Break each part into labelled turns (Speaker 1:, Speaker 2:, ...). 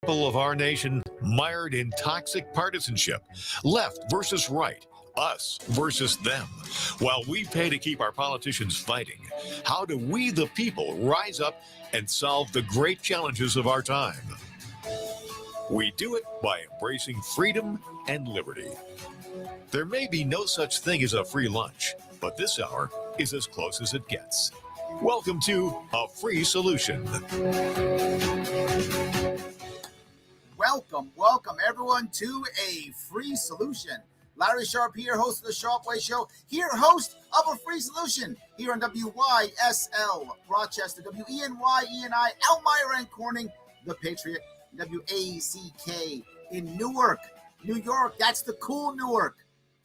Speaker 1: People of our nation mired in toxic partisanship, left versus right, us versus them. While we pay to keep our politicians fighting, how do we, the people, rise up and solve the great challenges of our time? We do it by embracing freedom and liberty. There may be no such thing as a free lunch, but this hour is as close as it gets. Welcome to A Free Solution.
Speaker 2: Welcome everyone to A Free Solution. Larry Sharp here, host of the Sharp Way Show, here host of A Free Solution, here on WYSL Rochester, WENY, Elmira and Corning, The Patriot, WACK in Newark, New York. That's the cool Newark.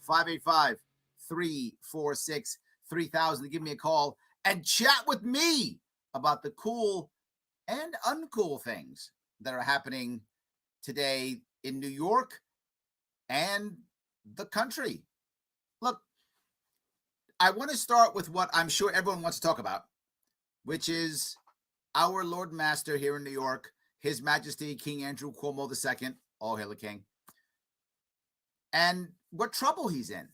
Speaker 2: 585-346-3000 to give me a call and chat with me about the cool and uncool things that are happening today in New York and the country. Look, I want to start with what I'm sure everyone wants to talk about, which is our Lord Master here in New York, His Majesty King Andrew Cuomo II, all hail the King, and what trouble he's in.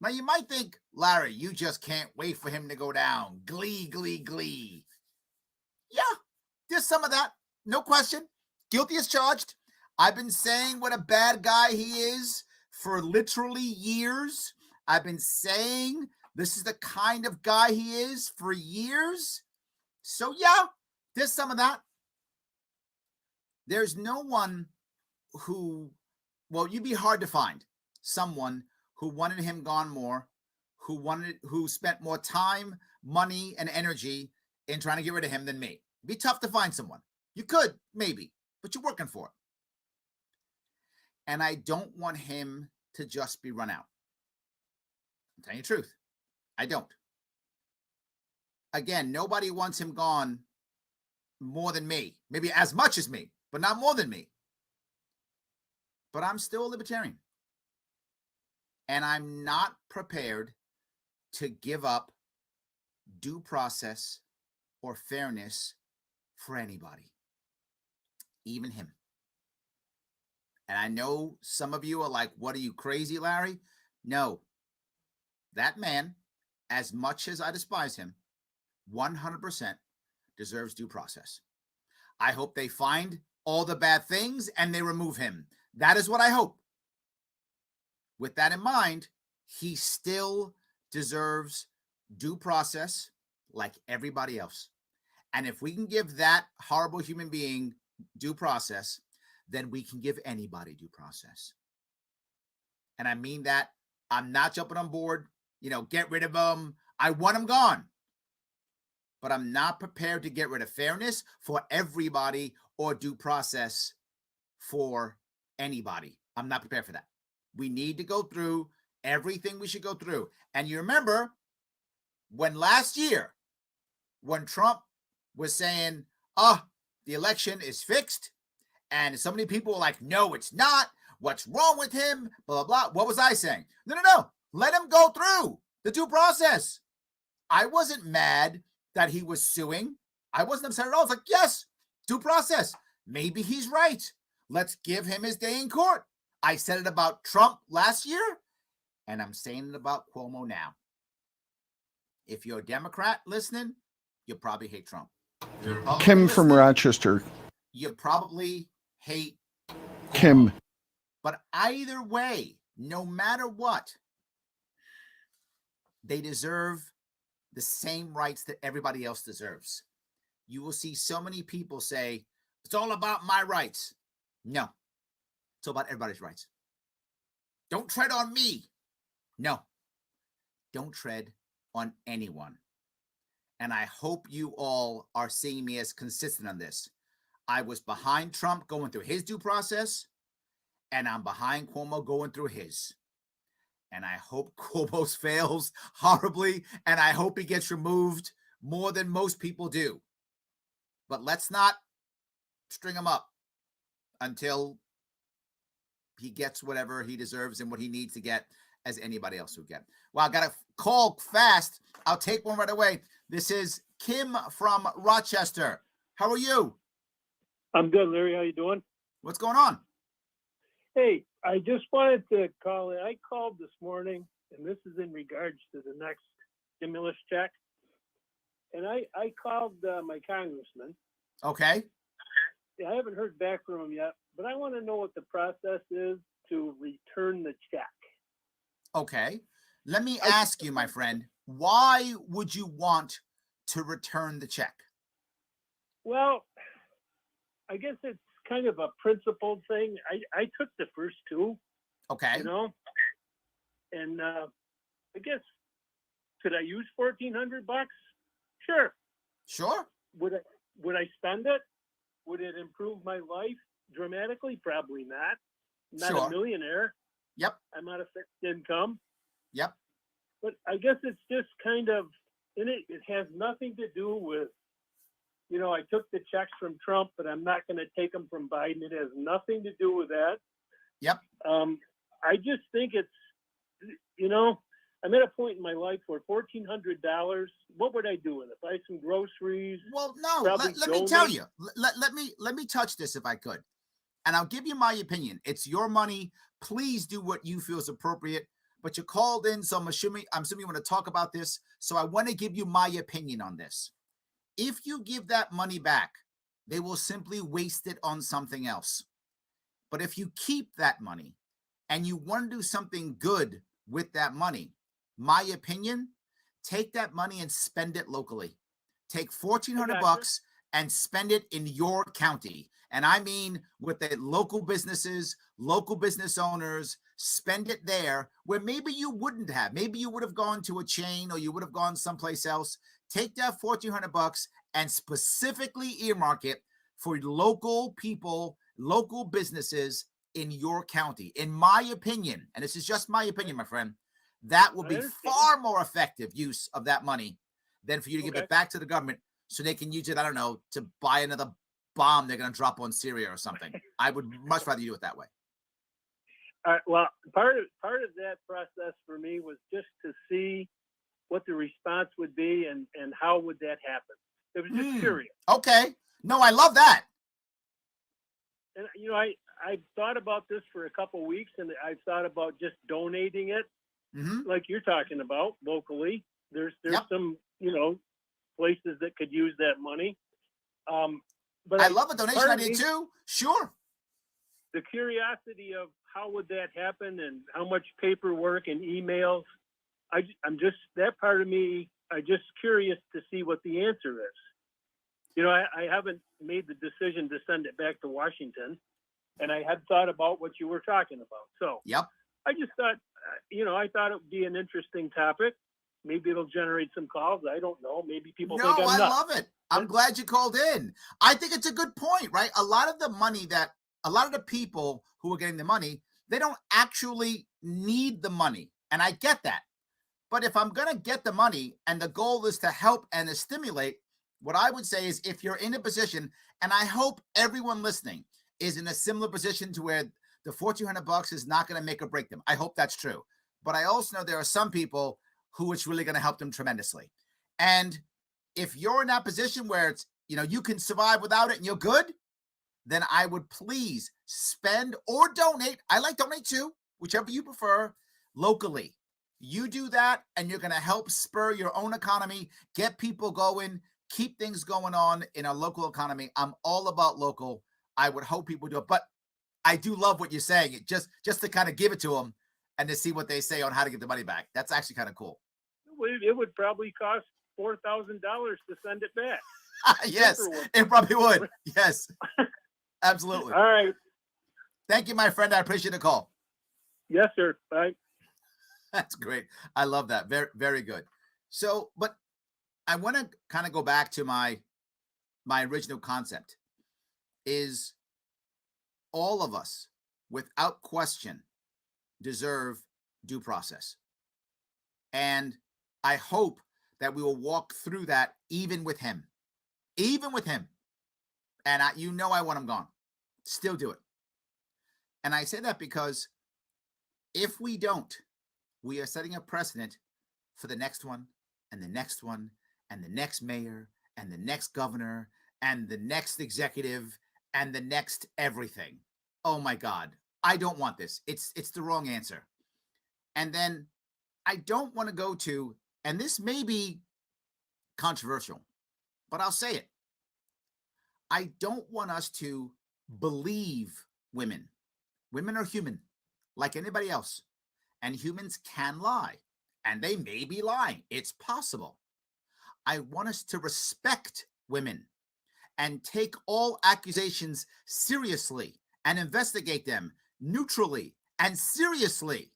Speaker 2: Now, you might think, Larry, you just can't wait for him to go down. Glee, glee, glee. Yeah, there's some of that. No question. Guilty as charged. I've been saying what a bad guy he is for literally years. I've been saying this is the kind of guy he is for years. So, yeah, there's some of that. There's no one who, well, you'd be hard to find someone who wanted him gone more, who spent more time, money, and energy in trying to get rid of him than me. It'd be tough to find someone. You could, maybe, but you're working for it. And I don't want him to just be run out. I'm telling you the truth. I don't. Again, nobody wants him gone more than me. Maybe as much as me, but not more than me. But I'm still a libertarian. And I'm not prepared to give up due process or fairness for anybody, even him. And I know some of you are like, what are you, crazy, Larry? No. That man, as much as I despise him, 100% deserves due process. I hope they find all the bad things and they remove him. That is what I hope. With that in mind, he still deserves due process like everybody else. And if we can give that horrible human being due process, then we can give anybody due process. And I mean that. I'm not jumping on board, get rid of him. I want him gone. But I'm not prepared to get rid of fairness for everybody or due process for anybody. I'm not prepared for that. We need to go through everything we should go through. And you remember when last year, when Trump was saying, the election is fixed, and so many people were like, no, it's not. What's wrong with him? Blah, blah, blah. What was I saying? No. Let him go through the due process. I wasn't mad that he was suing. I wasn't upset at all. I was like, yes, due process. Maybe he's right. Let's give him his day in court. I said it about Trump last year, and I'm saying it about Cuomo now. If you're a Democrat listening, you probably hate Trump.
Speaker 3: Kim from Rochester.
Speaker 2: You probably hate
Speaker 3: Kim.
Speaker 2: Cuomo. But either way, no matter what, they deserve the same rights that everybody else deserves. You will see so many people say, it's all about my rights. No. It's all about everybody's rights. Don't tread on me. No. Don't tread on anyone. And I hope you all are seeing me as consistent on this. I was behind Trump going through his due process, and I'm behind Cuomo going through his. And I hope Cuomo's fails horribly, and I hope he gets removed more than most people do. But let's not string him up until he gets whatever he deserves and what he needs to get, as anybody else would get. Well, I got a call fast. I'll take one right away. This is Kim from Rochester. How are you?
Speaker 4: I'm good, Larry. How you doing?
Speaker 2: What's going on?
Speaker 4: Hey, I just wanted to call in. I called this morning, and this is in regards to the next stimulus check. And I called my congressman.
Speaker 2: Okay.
Speaker 4: I haven't heard back from him yet, but I want to know what the process is to return the check.
Speaker 2: Okay. Let me ask you, my friend, why would you want to return the check?
Speaker 4: Well, I guess it's kind of a principled thing. I took the first two,
Speaker 2: Okay.
Speaker 4: you know, and I guess, could I use $1,400? Sure.
Speaker 2: Sure.
Speaker 4: Would I spend it? Would it improve my life dramatically? Probably not. I'm not
Speaker 2: Sure.
Speaker 4: a millionaire.
Speaker 2: Yep.
Speaker 4: I'm not a fixed income.
Speaker 2: Yep.
Speaker 4: But I guess it's just kind of, and it has nothing to do with, you know, I took the checks from Trump, but I'm not going to take them from Biden. It has nothing to do with that.
Speaker 2: Yep.
Speaker 4: I just think it's, you know, I'm at a point in my life where $1,400, what would I do with it? Buy some groceries?
Speaker 2: Well, no,
Speaker 4: Probably
Speaker 2: let me tell
Speaker 4: donate.
Speaker 2: you. Let me touch this if I could. And I'll give you my opinion. It's your money. Please do what you feel is appropriate. But you called in, so I'm assuming you want to talk about this. So I want to give you my opinion on this. If you give that money back, they will simply waste it on something else. But if you keep that money and you want to do something good with that money, my opinion, take that money and spend it locally. Take $1,400 and spend it in your county. And I mean with the local businesses, local business owners, spend it there where maybe you wouldn't have. Maybe you would have gone to a chain or you would have gone someplace else. Take that $1,400 and specifically earmark it for local people, local businesses in your county. In my opinion, and this is just my opinion, my friend, that will be far more effective use of that money than for you to give it back to the government so they can use it, I don't know, to buy another bomb they're going to drop on Syria or something. I would much rather you do it that way.
Speaker 4: Well, part of that process for me was just to see what the response would be and how would that happen. It was just curious.
Speaker 2: Okay. No, I love that.
Speaker 4: And, you know, I thought about this for a couple of weeks, and I thought about just donating it, like you're talking about locally. There's some, you know, places that could use that money. But
Speaker 2: I love a donation idea too. Sure.
Speaker 4: The curiosity of how would that happen and how much paperwork and emails. I'm just, that part of me, I'm just curious to see what the answer is. You know, I haven't made the decision to send it back to Washington, and I had thought about what you were talking about. So I just thought, you know, I thought it would be an interesting topic. Maybe it'll generate some calls. I don't know. Maybe people think I'm nuts.
Speaker 2: I love it. I'm glad you called in. I think it's a good point, right? A lot of the people who are getting the money, they don't actually need the money. And I get that. But if I'm going to get the money and the goal is to help and to stimulate, what I would say is if you're in a position, and I hope everyone listening is in a similar position to where the $1,400 is not going to make or break them. I hope that's true. But I also know there are some people who it's really going to help them tremendously. And if you're in that position where it's, you know, you can survive without it and you're good, then I would please spend or donate. I like donate too, whichever you prefer, locally. You do that and you're going to help spur your own economy, get people going, keep things going on in our local economy. I'm all about local. I would hope people do it. But I do love what you're saying. It just to kind of give it to them and to see what they say on how to get the money back. That's actually kind of cool.
Speaker 4: It would probably cost $4,000 to send it back.
Speaker 2: Yes, it probably would. Yes, absolutely.
Speaker 4: All right.
Speaker 2: Thank you, my friend. I appreciate the call.
Speaker 4: Yes, sir. Bye.
Speaker 2: That's great. I love that. Very, very good. So, but I want to kind of go back to my original concept is all of us, without question, deserve due process. And I hope that we will walk through that even with him. And you know I want him gone. Still do it. And I say that because if we don't, we are setting a precedent for the next one and the next one and the next mayor and the next governor and the next executive and the next everything. oh my God, I don't want this. It's the wrong answer. And then I don't want to go to, and this may be controversial, but I'll say it. I don't want us to believe women. Women are human, like anybody else. And humans can lie. And they may be lying. It's possible. I want us to respect women and take all accusations seriously and investigate them neutrally and seriously.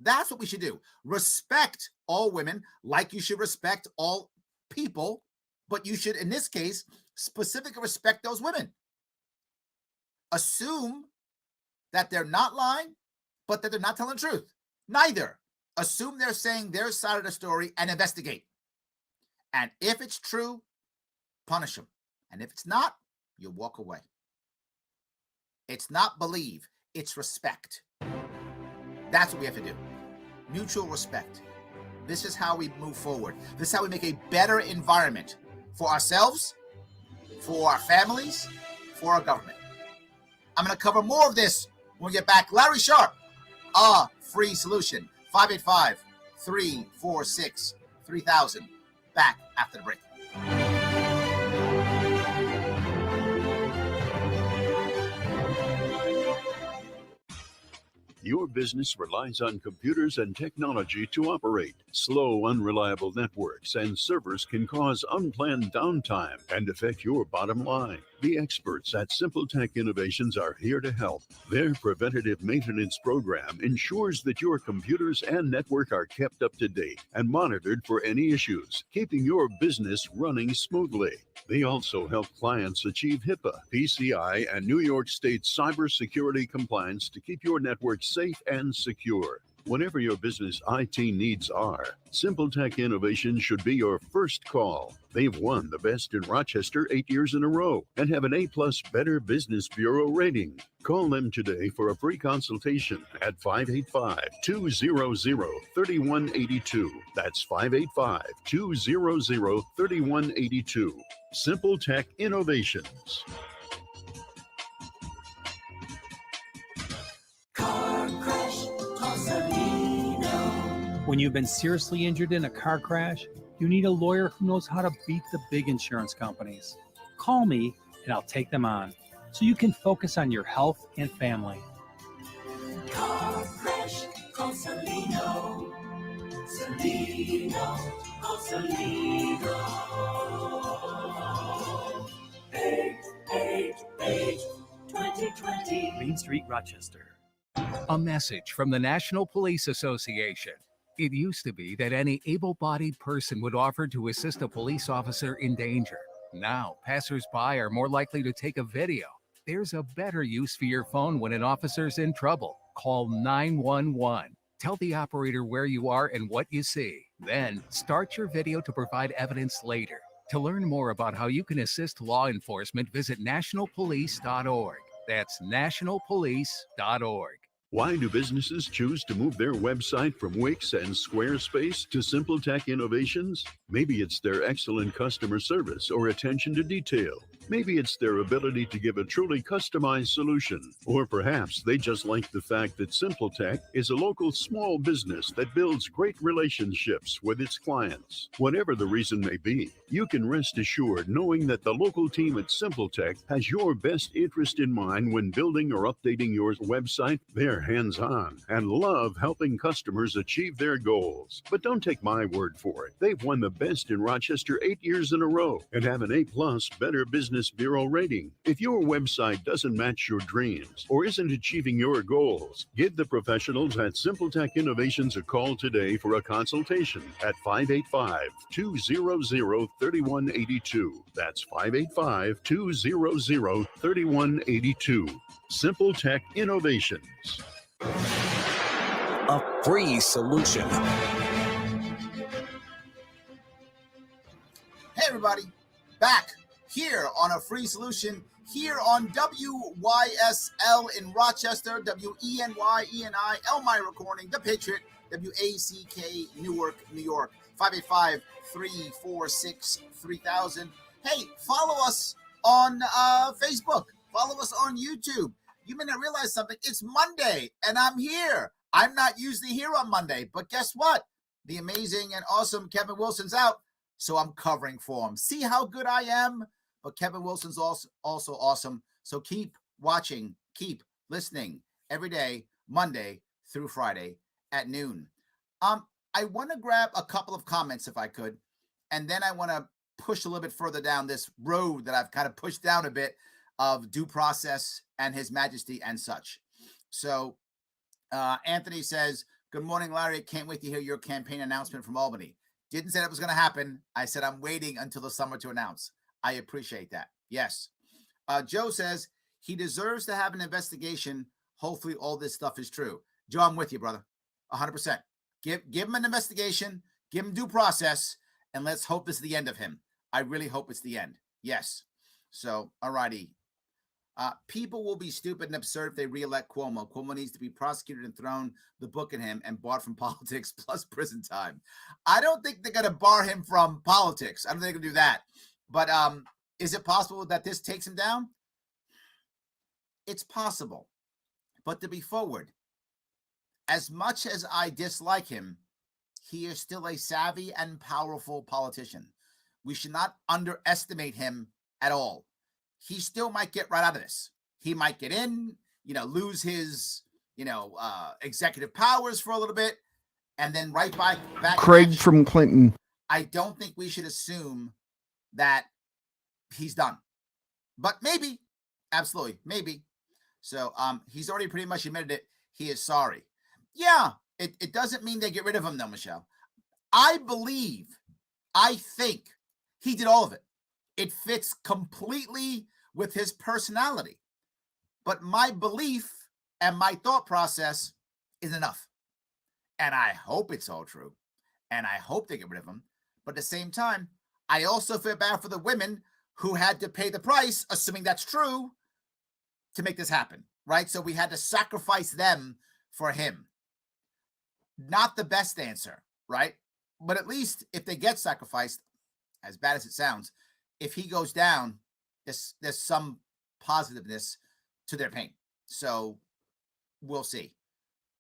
Speaker 2: That's what we should do. Respect all women like you should respect all people, but you should, in this case, specifically respect those women. Assume that they're not lying, but that they're not telling the truth. Neither. Assume they're saying their side of the story and investigate. And if it's true, punish them. And if it's not, you walk away. It's not believe, it's respect. That's what we have to do. Mutual respect. This is how we move forward. This is how we make a better environment for ourselves, for our families, for our government. I'm going to cover more of this when we get back. Larry Sharp, A Free Solution, 585-346-3000. Back after the break.
Speaker 5: Your business relies on computers and technology to operate. Slow, unreliable networks and servers can cause unplanned downtime and affect your bottom line. The experts at Simple Tech Innovations are here to help. Their preventative maintenance program ensures that your computers and network are kept up to date and monitored for any issues, keeping your business running smoothly. They also help clients achieve HIPAA, PCI, and New York State cybersecurity compliance to keep your network safe and secure. Whatever your business IT needs are, Simple Tech Innovations should be your first call. They've won the Best in Rochester 8 years in a row and have an A+ Better Business Bureau rating. Call them today for a free consultation at 585-200-3182. That's 585-200-3182. Simple Tech Innovations.
Speaker 6: When you've been seriously injured in a car crash, you need a lawyer who knows how to beat the big insurance companies. Call me and I'll take them on so you can focus on your health and family.
Speaker 7: Car crash, call Salino. Salino, call Salino. 888-2020.
Speaker 8: Main Street, Rochester. A message from the National Police Association. It used to be that any able-bodied person would offer to assist a police officer in danger. Now, passers-by are more likely to take a video. There's a better use for your phone when an officer's in trouble. Call 911. Tell the operator where you are and what you see. Then, start your video to provide evidence later. To learn more about how you can assist law enforcement, visit nationalpolice.org. That's nationalpolice.org.
Speaker 5: Why do businesses choose to move their website from Wix and Squarespace to Simple Tech Innovations? Maybe it's their excellent customer service or attention to detail. Maybe it's their ability to give a truly customized solution. Or perhaps they just like the fact that Simple Tech is a local small business that builds great relationships with its clients. Whatever the reason may be, you can rest assured knowing that the local team at Simple Tech has your best interest in mind when building or updating your website. They're hands-on and love helping customers achieve their goals. But don't take my word for it. They've won the Best in Rochester 8 years in a row and have an A+ Better Business Bureau rating. If your website doesn't match your dreams or isn't achieving your goals, give the professionals at Simple Tech Innovations a call today for a consultation at 585-200-3182. That's 585-200-3182. Simple Tech Innovations.
Speaker 9: A free solution.
Speaker 2: Hey everybody, back here on A Free Solution, here on WYSL in Rochester, WENY, ENI, Elmira Corning, The Patriot, WACK, Newark, New York, 585-346-3000. Hey, follow us on Facebook. Follow us on YouTube. You may not realize something. It's Monday, and I'm here. I'm not usually here on Monday, but guess what? The amazing and awesome Kevin Wilson's out, so I'm covering for him. See how good I am? But Kevin Wilson's also awesome. So keep watching, keep listening every day, Monday through Friday at noon. I want to grab a couple of comments if I could, and then I want to push a little bit further down this road that I've kind of pushed down a bit of due process and His Majesty and such. So Anthony says, good morning, Larry. Can't wait to hear your campaign announcement from Albany. Didn't say that was going to happen. I said I'm waiting until the summer to announce. I appreciate that. Yes. Joe says he deserves to have an investigation. Hopefully all this stuff is true. Joe, I'm with you, brother. 100%. Give him an investigation. Give him due process. And let's hope this is the end of him. I really hope it's the end. Yes. So, all righty. People will be stupid and absurd if they reelect Cuomo. Cuomo needs to be prosecuted and thrown the book at him and barred from politics plus prison time. I don't think they're going to bar him from politics. I don't think they're going to do that. But is it possible that this takes him down? It's possible. But to be forward, as much as I dislike him, he is still a savvy and powerful politician. We should not underestimate him at all. He still might get right out of this. He might get in, lose his, executive powers for a little bit, and then right back.
Speaker 3: Craig from Clinton.
Speaker 2: I don't think we should assume that he's done, but maybe, absolutely, maybe. So he's already pretty much admitted it. He is sorry. Yeah, it doesn't mean they get rid of him though, Michelle. I think he did all of it. It fits completely with his personality. But my belief and my thought process is enough. And I hope it's all true. And I hope they get rid of him. But at the same time, I also feel bad for the women who had to pay the price, assuming that's true, to make this happen, right? So we had to sacrifice them for him. Not the best answer, right? But at least if they get sacrificed, as bad as it sounds, if he goes down, there's some positiveness to their pain. So we'll see.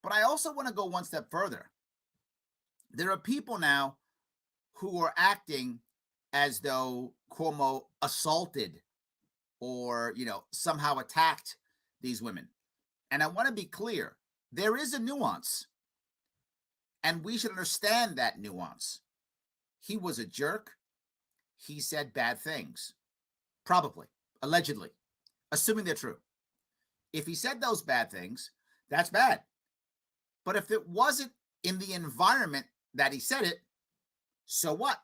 Speaker 2: But I also want to go one step further. There are people now who are acting as though Cuomo assaulted or, somehow attacked these women. And I want to be clear. There is a nuance. And we should understand that nuance. He was a jerk. He said bad things. Probably. Allegedly. Assuming they're true. If he said those bad things, that's bad. But if it wasn't in the environment that he said it, so what?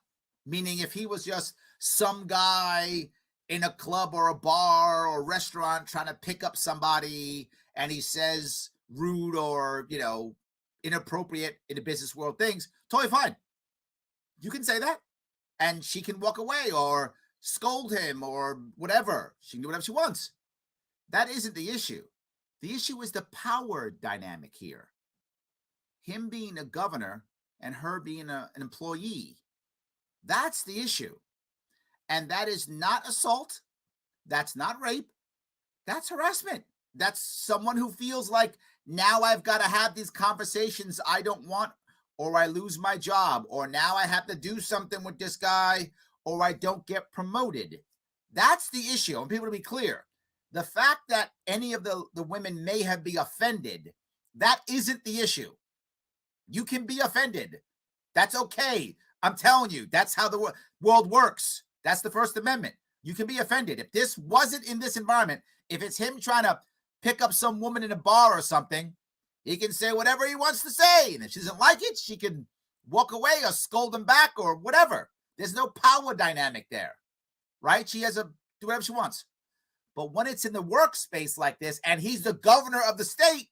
Speaker 2: Meaning if he was just some guy in a club or a bar or restaurant trying to pick up somebody and he says rude or, inappropriate in the business world things, totally fine. You can say that and she can walk away or scold him or whatever. She can do whatever she wants. That isn't the issue. The issue is the power dynamic here. Him being a governor and her being an employee. That's the issue. And that is not assault. That's not rape. That's harassment. That's someone who feels like now I've got to have these conversations I don't want, or I lose my job, or now I have to do something with this guy, or I don't get promoted. That's the issue. I want people to be clear. The fact that any of the women may have been offended, that isn't the issue. You can be offended. That's okay. I'm telling you, that's how the world works. That's the First Amendment. You can be offended. If this wasn't in this environment, if it's him trying to pick up some woman in a bar or something, he can say whatever he wants to say. And if she doesn't like it, she can walk away or scold him back or whatever. There's no power dynamic there, right? She has do whatever she wants. But when it's in the workspace like this and he's the governor of the state,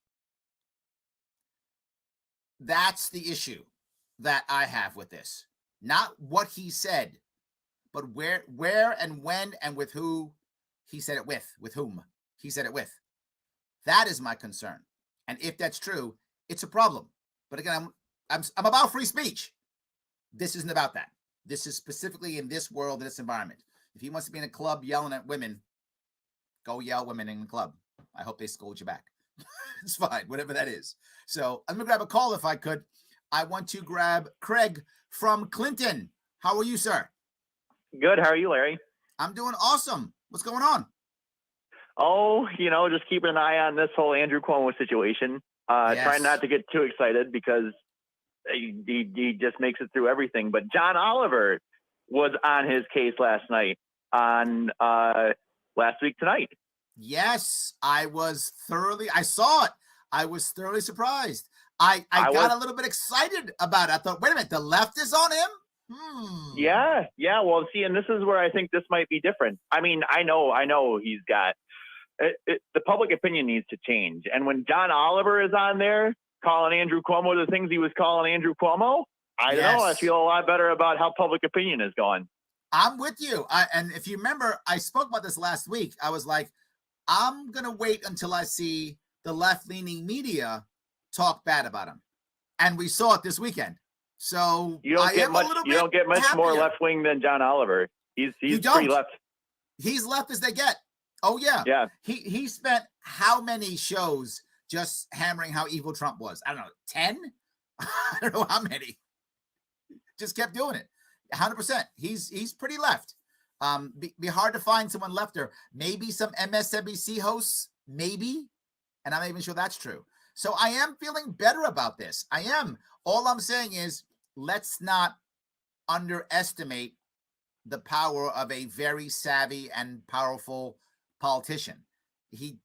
Speaker 2: that's the issue that I have with this. Not what he said, but where and when and with who he said it with whom he said it with. That is my concern. And if that's true, it's a problem. But again, I'm about free speech. This isn't about that. This is specifically in this world, in this environment. If he wants to be in a club yelling at women, go yell women in the club. I hope they scold you back. It's fine, whatever that is. So I'm going to grab a call if I could. I want to grab Craig from Clinton. How are you, sir?
Speaker 10: Good. How are you, Larry?
Speaker 2: I'm doing awesome. What's going on?
Speaker 10: Oh, just keeping an eye on this whole Andrew Cuomo situation.
Speaker 2: Yes.
Speaker 10: Trying not to get too excited because he just makes it through everything. But John Oliver was on his case last night on last week tonight.
Speaker 2: Yes, I saw it. I was thoroughly surprised. I got a little bit excited about it. I thought, wait a minute, the left is on him?
Speaker 10: Yeah. Well, see, and this is where I think this might be different. I mean, I know he's got the public opinion needs to change. And when John Oliver is on there calling Andrew Cuomo the things he was calling Andrew Cuomo, I don't know. I feel a lot better about how public opinion is going.
Speaker 2: I'm with you. And if you remember, I spoke about this last week. I was like, I'm going to wait until I see the left-leaning media talk bad about him. And we saw it this weekend. So
Speaker 10: you don't get much more left-wing than John Oliver. He's pretty left.
Speaker 2: He's left as they get. Oh, yeah.
Speaker 10: Yeah.
Speaker 2: He spent how many shows just hammering how evil Trump was? I don't know, 10? I don't know how many. Just kept doing it. 100%. He's pretty left. Be hard to find someone lefter. Maybe some MSNBC hosts, maybe. And I'm not even sure that's true. So I am feeling better about this. I am. All I'm saying is let's not underestimate the power of a very savvy and powerful politician. He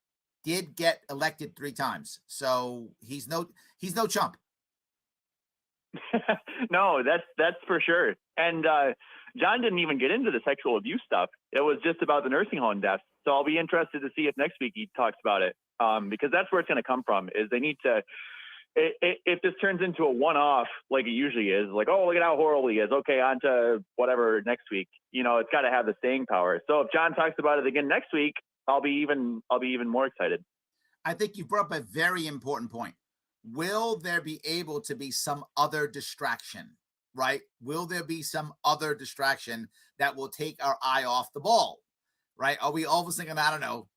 Speaker 2: did get elected 3 times. So he's no chump.
Speaker 10: No, that's for sure. And John didn't even get into the sexual abuse stuff. It was just about the nursing home deaths. So I'll be interested to see if next week he talks about it, because that's where it's going to come from. Is they need to, if this turns into a one-off like it usually is, like, oh, look at how horrible he is. Okay, on to whatever next week. It's got to have the staying power. So if John talks about it again next week, I'll be even more excited.
Speaker 2: I think you brought up a very important point. Will there be able to be some other distraction, right? Will there be some other distraction that will take our eye off the ball, right? Are we all of a sudden, I don't know,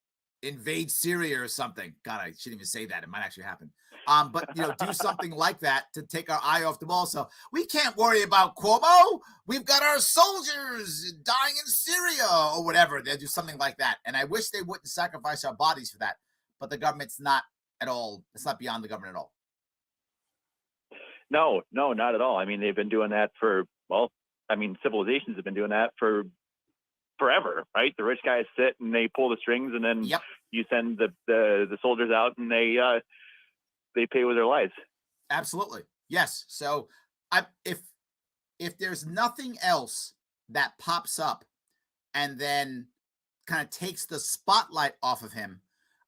Speaker 2: invade Syria or something? God, I shouldn't even say that. It might actually happen. But, do something like that to take our eye off the ball. So we can't worry about Cuomo. We've got our soldiers dying in Syria or whatever. They'll do something like that. And I wish they wouldn't sacrifice our bodies for that. But the government's not at all. It's not beyond the government at all.
Speaker 10: No, not at all. I mean, they've been doing that civilizations have been doing that for forever, right? The rich guys sit and they pull the strings, and then you send the soldiers out and they pay with their lives.
Speaker 2: Absolutely. Yes. So if there's nothing else that pops up and then kind of takes the spotlight off of him,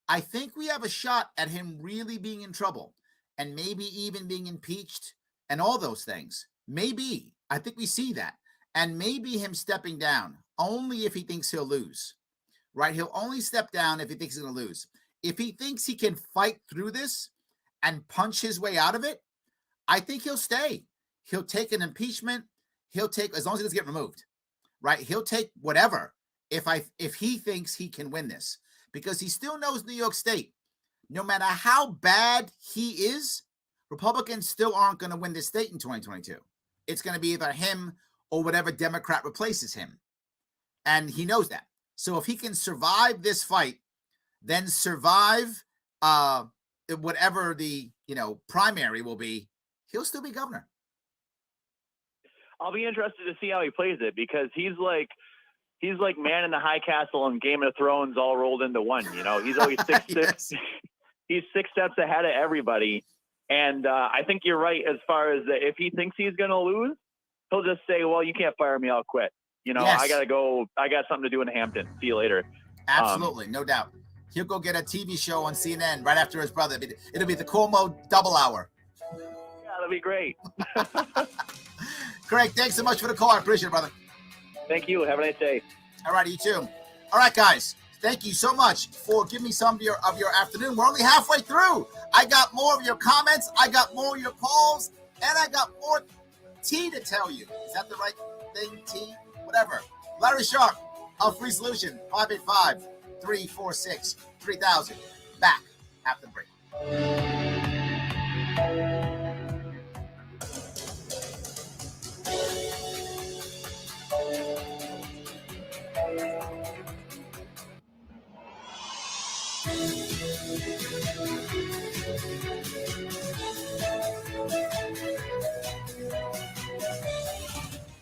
Speaker 2: I think we have a shot at him really being in trouble. And maybe even being impeached and all those things. Maybe. I think we see that. And maybe him stepping down only if he thinks he'll lose, right? He'll only step down if he thinks he's going to lose. If he thinks he can fight through this and punch his way out of it, I think he'll stay. He'll take an impeachment. He'll take, as long as he doesn't get removed, right? He'll take whatever if he thinks he can win this, because he still knows New York State. No matter how bad he is, Republicans still aren't going to win this state in 2022. It's going to be either him or whatever Democrat replaces him. And he knows that. So if he can survive this fight, then survive whatever the primary will be, he'll still be governor.
Speaker 10: I'll be interested to see how he plays it, because he's like man in the high castle and Game of Thrones all rolled into one. He's always he's 6 steps ahead of everybody. And I think you're right as far as if he thinks he's going to lose, he'll just say, well, you can't fire me, I'll quit. I got to go. I got something to do in Hampton. See you later.
Speaker 2: Absolutely. No doubt. He'll go get a TV show on CNN right after his brother. It'll be the Cuomo double hour.
Speaker 10: Yeah, that'll be great.
Speaker 2: Craig, thanks so much for the call. I appreciate it, brother.
Speaker 10: Thank you. Have a nice day.
Speaker 2: All right, you too. All right, guys. Thank you so much for giving me some of your afternoon. We're only halfway through. I got more of your comments. I got more of your calls. And I got more tea to tell you. Is that the right thing? Tea? Whatever. Larry Sharp of Free Solution, 585-346-3000. back after the break.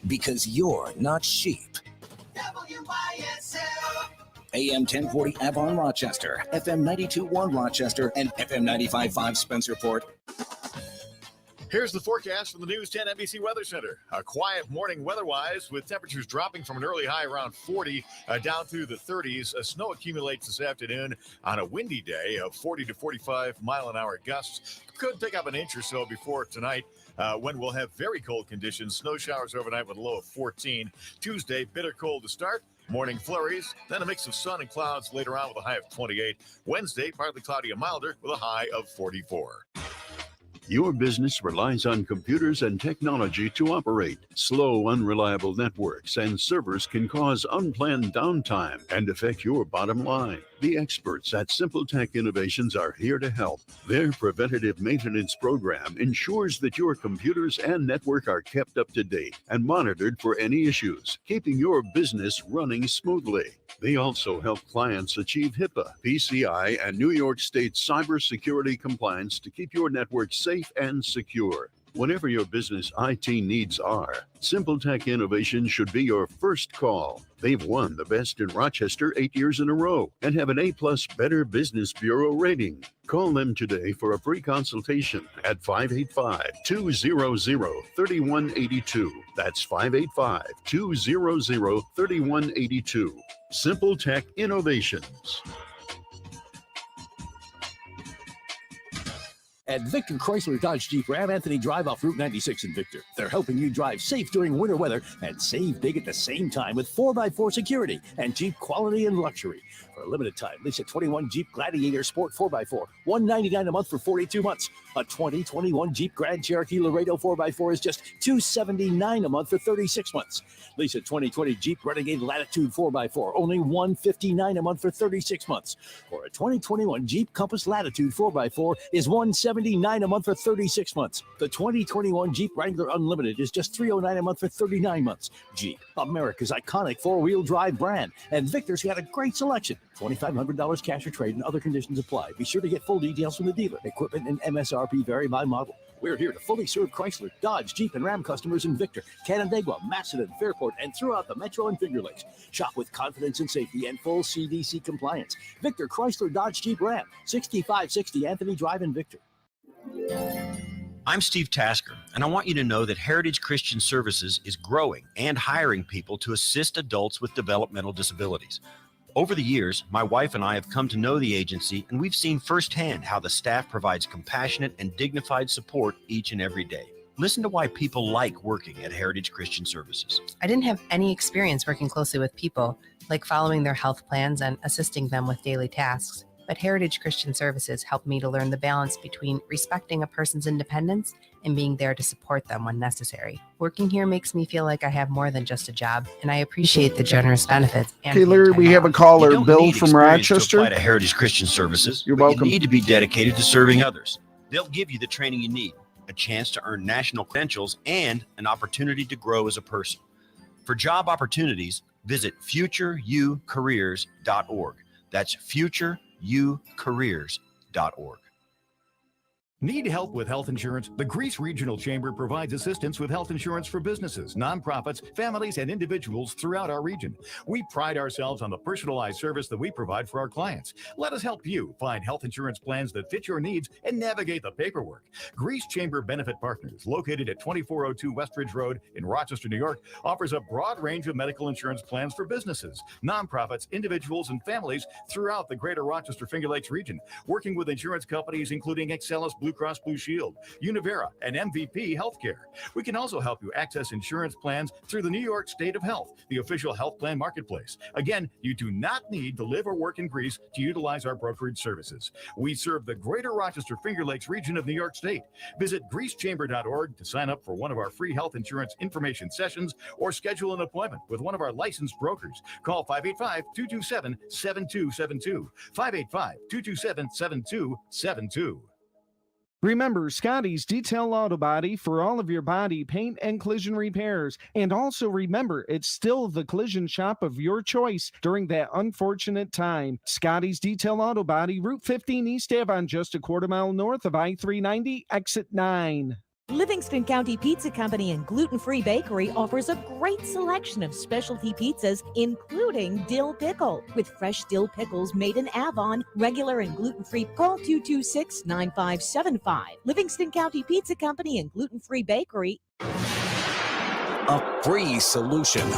Speaker 9: Because you're not sheep.
Speaker 7: WYSL.
Speaker 9: AM 1040 Avon, Rochester, FM 92.1 Rochester, and FM 95.5 Spencerport.
Speaker 1: Here's the forecast from the News 10 NBC Weather Center. A quiet morning weather-wise, with temperatures dropping from an early high around 40 down through the 30s. Snow accumulates this afternoon on a windy day of 40 to 45 mile-an-hour gusts. Could pick up an inch or so before tonight, when we'll have very cold conditions. Snow showers overnight with a low of 14. Tuesday, bitter cold to start. Morning flurries, then a mix of sun and clouds later on with a high of 28. Wednesday, partly cloudy and milder with a high of 44.
Speaker 5: Your business relies on computers and technology to operate. Slow, unreliable networks and servers can cause unplanned downtime and affect your bottom line. The experts at Simple Tech Innovations are here to help. Their preventative maintenance program ensures that your computers and network are kept up to date and monitored for any issues, keeping your business running smoothly. They also help clients achieve HIPAA, PCI, and New York State cybersecurity compliance to keep your network safe and secure. Whatever your business IT needs are, Simple Tech Innovations should be your first call. They've won the best in Rochester 8 years in a row and have an A+ Better Business Bureau rating. Call them today for a free consultation at 585-200-3182. That's 585-200-3182. Simple Tech Innovations.
Speaker 11: At Victor Chrysler Dodge Jeep Ram Anthony Drive off Route 96 in Victor. They're helping you drive safe during winter weather and save big at the same time with 4x4 security and Jeep quality and luxury. For a limited time, lease a 21 Jeep Gladiator Sport 4x4, $199 a month for 42 months. A 2021 Jeep Grand Cherokee Laredo 4x4 is just $279 a month for 36 months. Lease a 2020 Jeep Renegade Latitude 4x4, only $159 a month for 36 months. Or a 2021 Jeep Compass Latitude 4x4 is $179 a month for 36 months. The 2021 Jeep Wrangler Unlimited is just $309 a month for 39 months. Jeep, America's iconic four-wheel drive brand. And Victor's got a great selection. $2,500 cash or trade and other conditions apply. Be sure to get full details from the dealer. Equipment and MSRP vary by model. We're here to fully serve Chrysler, Dodge, Jeep, and Ram customers in Victor, Canandaigua, Macedon, Fairport, and throughout the Metro and Finger Lakes. Shop with confidence and safety and full CDC compliance. Victor, Chrysler, Dodge, Jeep, Ram, 6560 Anthony Drive in Victor.
Speaker 12: I'm Steve Tasker, and I want you to know that Heritage Christian Services is growing and hiring people to assist adults with developmental disabilities. Over the years, my wife and I have come to know the agency, and we've seen firsthand how the staff provides compassionate and dignified support each and every day. Listen to why people like working at Heritage Christian Services.
Speaker 13: I didn't have any experience working closely with people, like following their health plans and assisting them with daily tasks. But Heritage Christian Services helped me to learn the balance between respecting a person's independence and being there to support them when necessary. Working here makes me feel like I have more than just a job, and I appreciate the generous benefits.
Speaker 3: Hey, Larry, we have a caller, Bill from Rochester.
Speaker 12: To apply to Heritage Christian Services.
Speaker 3: You're welcome.
Speaker 12: You need to be dedicated to serving others. They'll give you the training you need, a chance to earn national credentials, and an opportunity to grow as a person. For job opportunities, visit futureyoucareers.org. That's futureyoucareers.org.
Speaker 14: Need help with health insurance? The Greece Regional Chamber provides assistance with health insurance for businesses, nonprofits, families, and individuals throughout our region. We pride ourselves on the personalized service that we provide for our clients. Let us help you find health insurance plans that fit your needs and navigate the paperwork. Greece Chamber Benefit Partners, located at 2402 Westridge Road in Rochester, New York, offers a broad range of medical insurance plans for businesses, nonprofits, individuals, and families throughout the greater Rochester Finger Lakes region, working with insurance companies including Excellus Blue Blue Cross Blue Shield, Univera, and MVP Healthcare. We can also help you access insurance plans through the New York State of Health, the official health plan marketplace. Again, you do not need to live or work in Greece to utilize our brokerage services. We serve the greater Rochester Finger Lakes region of New York State. Visit greecechamber.org to sign up for one of our free health insurance information sessions or schedule an appointment with one of our licensed brokers. Call 585-227-7272. 585-227-7272.
Speaker 3: Remember, Scotty's Detail Auto Body for all of your body paint and collision repairs. And also remember, it's still the collision shop of your choice during that unfortunate time. Scotty's Detail Auto Body, Route 15 East Avon, just a quarter mile north of I-390, exit 9.
Speaker 15: Livingston County Pizza Company and Gluten-Free Bakery offers a great selection of specialty pizzas, including dill pickle. With fresh dill pickles made in Avon, regular and gluten-free, call 226-9575. Livingston County Pizza Company and Gluten-Free Bakery.
Speaker 9: A free solution.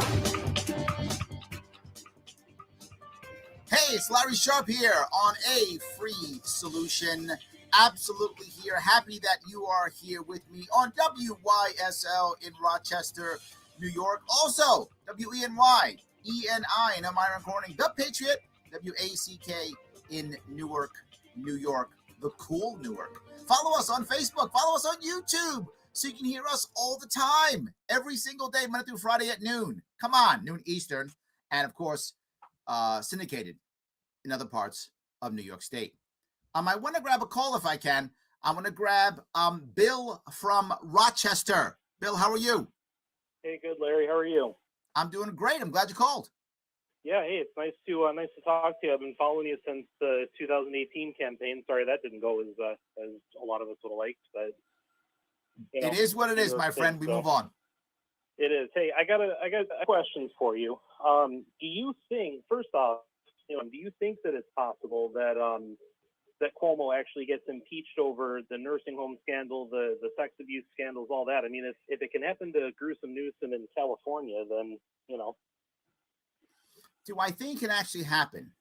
Speaker 2: Hey, it's Larry Sharp here on A Free Solution. Absolutely here. Happy that you are here with me on WYSL in Rochester, New York. Also, WENY, ENI in Elmira and Corning. The Patriot, WACK in Newark, New York. The cool Newark. Follow us on Facebook. Follow us on YouTube so you can hear us all the time. Every single day, Monday through Friday at noon. Come on, noon Eastern. And, of course, syndicated in other parts of New York State. I want to grab a call if I can. I want to grab Bill from Rochester. Bill, how are you?
Speaker 16: Hey, good, Larry. How are you?
Speaker 2: I'm doing great. I'm glad you called.
Speaker 16: Yeah, hey, it's nice to talk to you. I've been following you since the 2018 campaign. Sorry that didn't go as a lot of us would have liked, but
Speaker 2: it is what it is, my friend. We move on.
Speaker 16: It is. Hey, I got questions for you. Do you think, first off, do you think that it's possible that that Cuomo actually gets impeached over the nursing home scandal, the sex abuse scandals, all that? I mean, if it can happen to Gruesome Newsom in California, then,
Speaker 2: Do I think it can actually happen?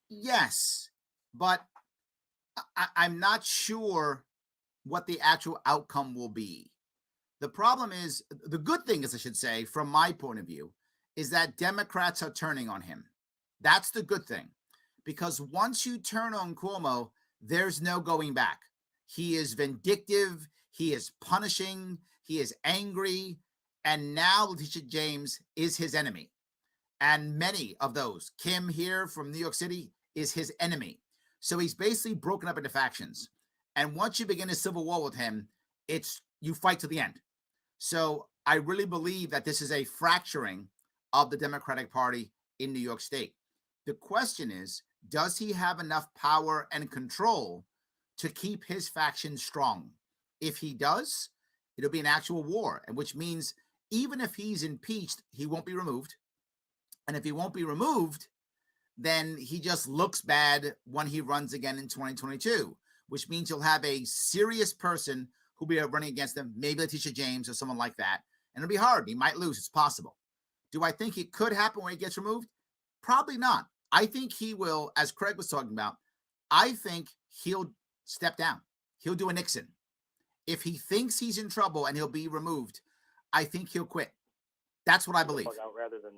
Speaker 2: Yes, but I'm not sure what the actual outcome will be. The problem is, the good thing is, I should say, from my point of view, is that Democrats are turning on him. That's the good thing. Because once you turn on Cuomo, there's no going back. He is vindictive. He is punishing. He is angry. And now Letitia James is his enemy. And many of those, Kim here from New York City, is his enemy. So he's basically broken up into factions. And once you begin a civil war with him, you fight to the end. So I really believe that this is a fracturing of the Democratic Party in New York State. The question is, does he have enough power and control to keep his faction strong? If he does, it'll be an actual war, and which means even if he's impeached, he won't be removed. And if he won't be removed, then he just looks bad when he runs again in 2022, which means you'll have a serious person who'll be running against him, maybe Letitia James or someone like that. And it'll be hard. He might lose. It's possible. Do I think it could happen when he gets removed? Probably not. I think he will, as Craig was talking about, I think he'll step down. He'll do a Nixon. If he thinks he's in trouble and he'll be removed, I think he'll quit. That's what I believe.
Speaker 16: Bug out rather than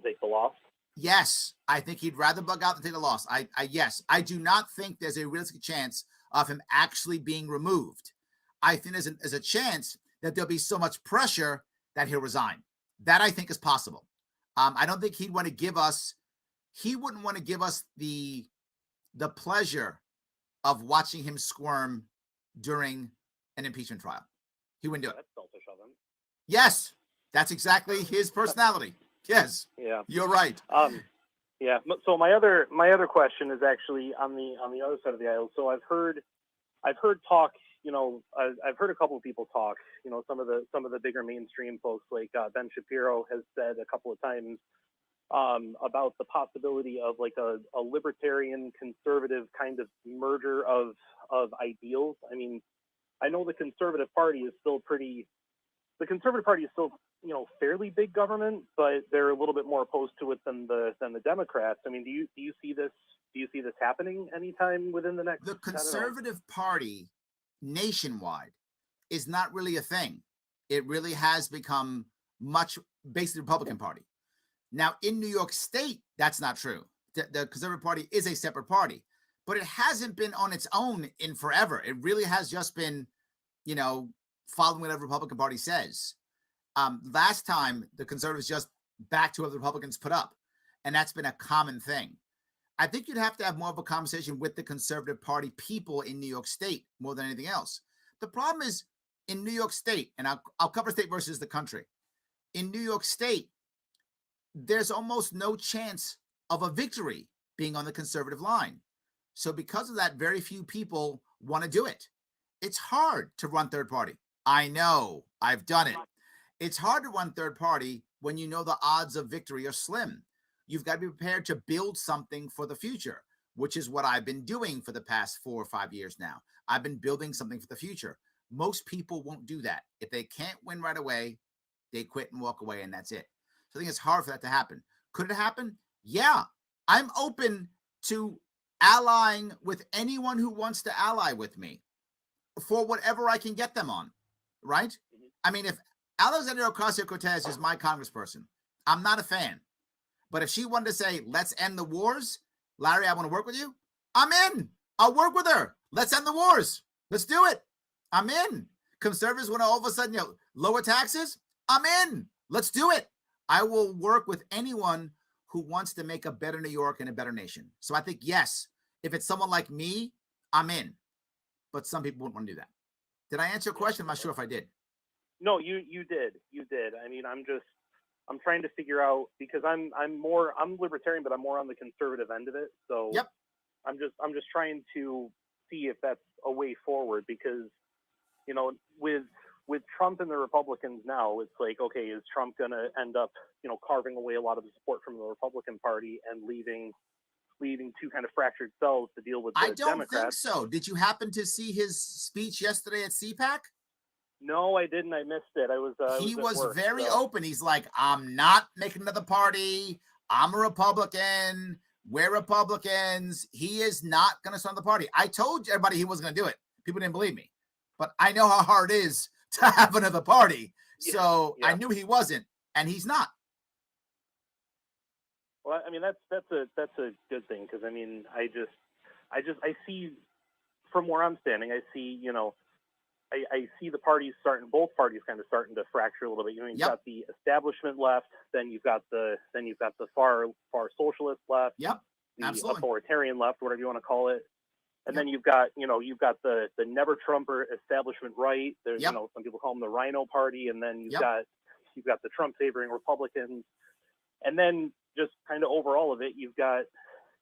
Speaker 16: take the loss.
Speaker 2: Yes, I think he'd rather bug out than take the loss. Yes, I do not think there's a realistic chance of him actually being removed. I think there's a chance that there'll be so much pressure that he'll resign. That I think is possible. I don't think he'd want to give us. He wouldn't want to give us the pleasure of watching him squirm during an impeachment trial. He wouldn't do it.
Speaker 16: That's selfish of him.
Speaker 2: Yes, that's exactly his personality. Yes.
Speaker 16: Yeah.
Speaker 2: You're right.
Speaker 16: Yeah. So my other question is actually on the other side of the aisle. So I've heard talk. I've heard a couple of people talk. Some of the bigger mainstream folks like Ben Shapiro has said a couple of times about the possibility of like a libertarian conservative kind of merger of ideals. I mean, I know the Conservative Party is still fairly big government, but they're a little bit more opposed to it than the Democrats. I mean, do you see this happening anytime within the next?
Speaker 2: The Conservative Party nationwide is not really a thing. It really has become much based on the Republican Party. Now, in New York State, that's not true. The Conservative Party is a separate party, but it hasn't been on its own in forever. It really has just been, following whatever the Republican Party says. Last time, the Conservatives just backed whoever the Republicans put up, and that's been a common thing. I think you'd have to have more of a conversation with the Conservative Party people in New York State more than anything else. The problem is in New York State, and I'll cover state versus the country. In New York State, there's almost no chance of a victory being on the conservative line. So because of that, very few people want to do it. It's hard to run third party. I know, I've done it. It's hard to run third party when you know the odds of victory are slim. You've got to be prepared to build something for the future, which is what I've been doing for the past 4 or 5 years now. I've been building something for the future. Most people won't do that. If they can't win right away, they quit and walk away, and that's it. So I think it's hard for that to happen. Could it happen? Yeah. I'm open to allying with anyone who wants to ally with me for whatever I can get them on, right? I mean, if Alexandria Ocasio-Cortez is my congressperson, I'm not a fan. But if she wanted to say, let's end the wars, Larry, I want to work with you, I'm in. I'll work with her. Let's end the wars. Let's do it. I'm in. Conservatives want to all of a sudden lower taxes? I'm in. Let's do it. I will work with anyone who wants to make a better New York and a better nation. So I think, yes, if it's someone like me, I'm in. But some people wouldn't want to do that. Did I answer your question? I'm not sure if I did.
Speaker 16: No, you did. You did. I mean, I'm trying to figure out, because I'm libertarian, but I'm more on the conservative end of it. So
Speaker 2: yep.
Speaker 16: I'm just trying to see if that's a way forward, because, with Trump and the Republicans now, it's like, okay, is Trump going to end up, carving away a lot of the support from the Republican Party and leaving two kind of fractured cells to deal with the Democrats? I don't think
Speaker 2: so. Did you happen to see his speech yesterday at CPAC?
Speaker 16: No, I didn't. I missed it.
Speaker 2: He was very open. He's like, I'm not making another party. I'm a Republican. We're Republicans. He is not going to start the party. I told everybody he wasn't going to do it. People didn't believe me. But I know how hard it is to have another party. So I knew he wasn't, and he's not.
Speaker 16: Well, I mean, that's a good thing, because I mean, I see from where I'm standing, I see, I see the parties both parties kind of starting to fracture a little bit. You've got the establishment left, then you've got the far socialist left, the
Speaker 2: absolutely.
Speaker 16: authoritarian left, whatever you want to call it. And then you've got the never Trumper establishment right. There's some people call them the Rhino Party, and then you've got the Trump favoring Republicans, and then just kind of overall of it, you've got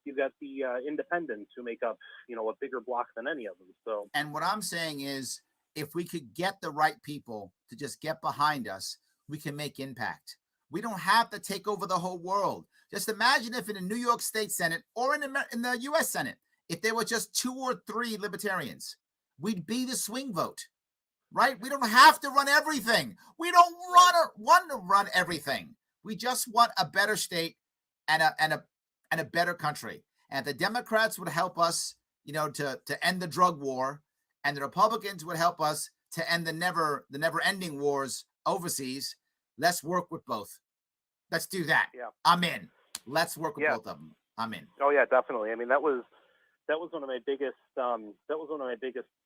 Speaker 16: the independents who make up a bigger block than any of them. So, and
Speaker 2: what I'm saying is, if we could get the right people to just get behind us, we can make impact. We don't have to take over the whole world. Just imagine if in the New York State Senate or in the U.S. Senate, if there were just 2 or 3 libertarians, we'd be the swing vote, right? We don't have to run everything. We don't want to run everything. We just want a better state and a better country. And the Democrats would help us, to end the drug war, and the Republicans would help us to end the never-ending wars overseas. Let's work with both. Let's do that. Yeah, I'm in. Let's work with both of them. I'm in.
Speaker 16: Oh yeah, definitely. I mean, that was one of my biggest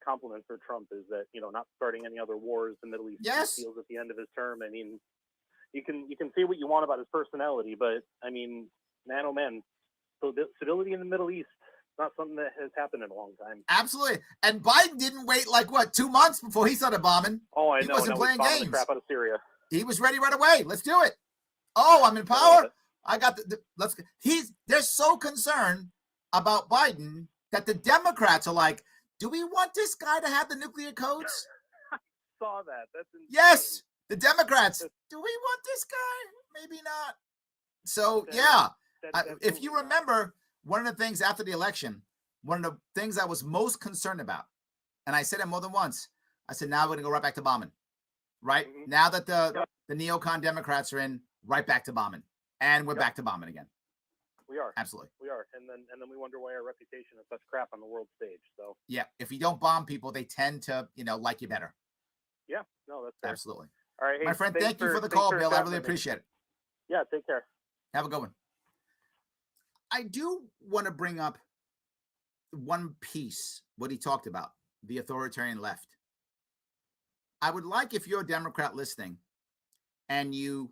Speaker 16: compliments for Trump, is that not starting any other wars in the Middle East deals at the end of his term. I mean, you can say what you want about his personality, but I mean, man, oh man, so the stability in the Middle East, not something that has happened in a long time.
Speaker 2: Absolutely. And Biden didn't wait 2 months before he started bombing.
Speaker 16: Oh, I know.
Speaker 2: He wasn't playing games.
Speaker 16: The crap out of Syria.
Speaker 2: He was ready right away. Let's do it. Oh, I'm in power. I got they're so concerned about Biden that the Democrats are like, do we want this guy to have the nuclear codes?
Speaker 16: I saw that. That's insane.
Speaker 2: Yes. The Democrats, do we want this guy? Maybe not. So if you remember, one of the things after the election, one of the things I was most concerned about, and I said it more than once, I said, now we're going to go right back to bombing, right? Mm-hmm. Now that the neocon Democrats are in, right back to bombing. And we're back to bombing again.
Speaker 16: We are.
Speaker 2: Absolutely.
Speaker 16: We are. And then we wonder why our reputation is such crap on the world stage. So
Speaker 2: yeah, if you don't bomb people, they tend to, like you better.
Speaker 16: Yeah, no, that's fair.
Speaker 2: Absolutely.
Speaker 16: All right. Hey,
Speaker 2: my friend, thank you for the call, Bill. I really appreciate it.
Speaker 16: Yeah, take care.
Speaker 2: Have a good one. I do want to bring up one piece, what he talked about, the authoritarian left. I would like, if you're a Democrat listening and you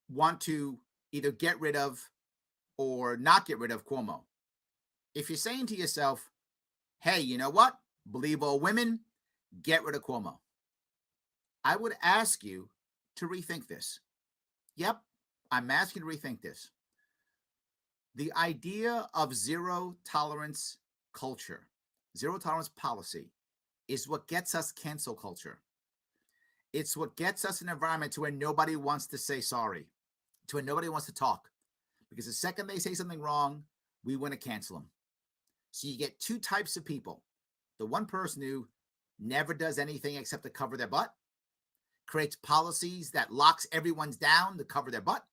Speaker 2: want to either get rid of or not get rid of Cuomo, if you're saying to yourself, hey, you know what? Believe all women, get rid of Cuomo. I would ask you to rethink this. Yep, I'm asking you to rethink this. The idea of zero tolerance culture, zero tolerance policy, is what gets us cancel culture. It's what gets us an environment to where nobody wants to say sorry, to where nobody wants to talk. Because the second they say something wrong, we want to cancel them. So you get two types of people. The one person who never does anything except to cover their butt, creates policies that locks everyone's down to cover their butt,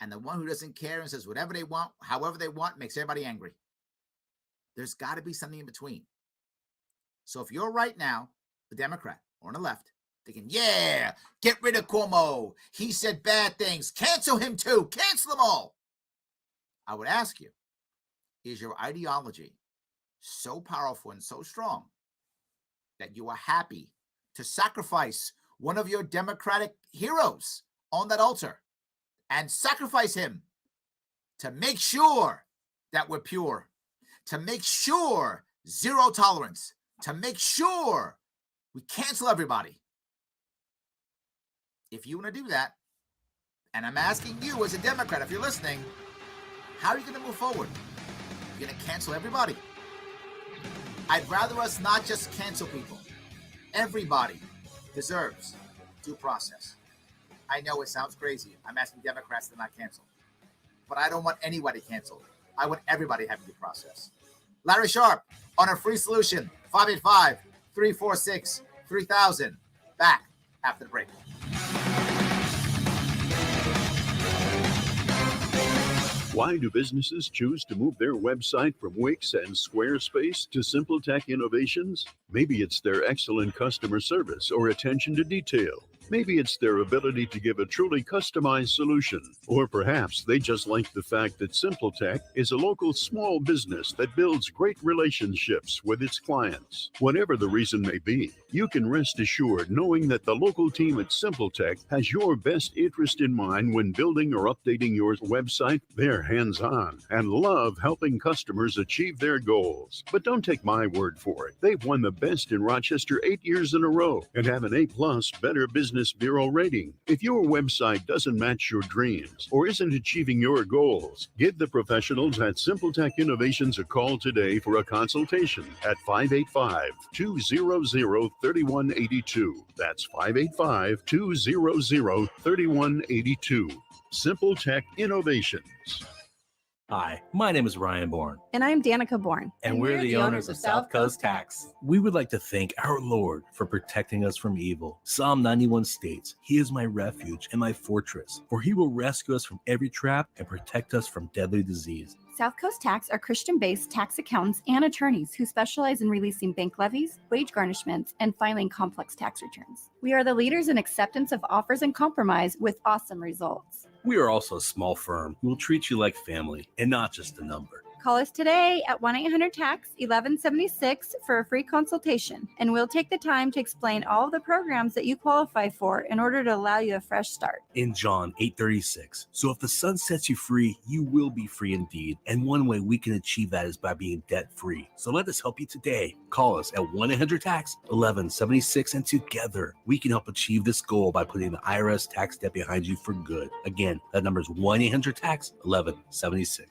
Speaker 2: and the one who doesn't care and says whatever they want, however they want, makes everybody angry. There's got to be something in between. So if you're right now, the Democrat or on the left, thinking, yeah, get rid of Cuomo. He said bad things. Cancel him too. Cancel them all. I would ask you, is your ideology so powerful and so strong that you are happy to sacrifice one of your Democratic heroes on that altar and sacrifice him to make sure that we're pure, to make sure zero tolerance, to make sure we cancel everybody? If you want to do that, and I'm asking you as a Democrat, if you're listening, how are you going to move forward? You're going to cancel everybody? I'd rather us not just cancel people. Everybody deserves due process. I know it sounds crazy. I'm asking Democrats to not cancel. But I don't want anybody canceled. I want everybody having due process. Larry Sharp on a free solution, 585-346-3000. Back after the break.
Speaker 5: Why do businesses choose to move their website from Wix and Squarespace to SimpleTech Innovations? Maybe it's their excellent customer service or attention to detail. Maybe it's their ability to give a truly customized solution. Or perhaps they just like the fact that SimpleTech is a local small business that builds great relationships with its clients. Whatever the reason may be, you can rest assured knowing that the local team at SimpleTech has your best interest in mind when building or updating your website. They're hands-on and love helping customers achieve their goals. But don't take my word for it. They've won the best in Rochester 8 years in a row and have an A+ Better Business Bureau rating. If your website doesn't match your dreams or isn't achieving your goals, give the professionals at SimpleTech Innovations a call today for a consultation at 585-200-3182. That's 585-200-3182. SimpleTech Innovations.
Speaker 17: Hi, my name is Ryan Bourne.
Speaker 18: And I'm Danica Bourne.
Speaker 17: And we're the owners of South Coast Tax. We would like to thank our Lord for protecting us from evil. Psalm 91 states, He is my refuge and my fortress, for He will rescue us from every trap and protect us from deadly disease.
Speaker 18: South Coast Tax are Christian-based tax accountants and attorneys who specialize in releasing bank levies, wage garnishments, and filing complex tax returns. We are the leaders in acceptance of offers and compromise with awesome results.
Speaker 17: We are also a small firm who will treat you like family and not just a number.
Speaker 18: Call us today at 1-800-TAX-1176 for a free consultation, and we'll take the time to explain all of the programs that you qualify for in order to allow you a fresh start.
Speaker 17: In John 8:36, so if the Son sets you free, you will be free indeed. And one way we can achieve that is by being debt-free. So let us help you today. Call us at 1-800-TAX-1176, and together we can help achieve this goal by putting the IRS tax debt behind you for good. Again, that number is 1-800-TAX-1176.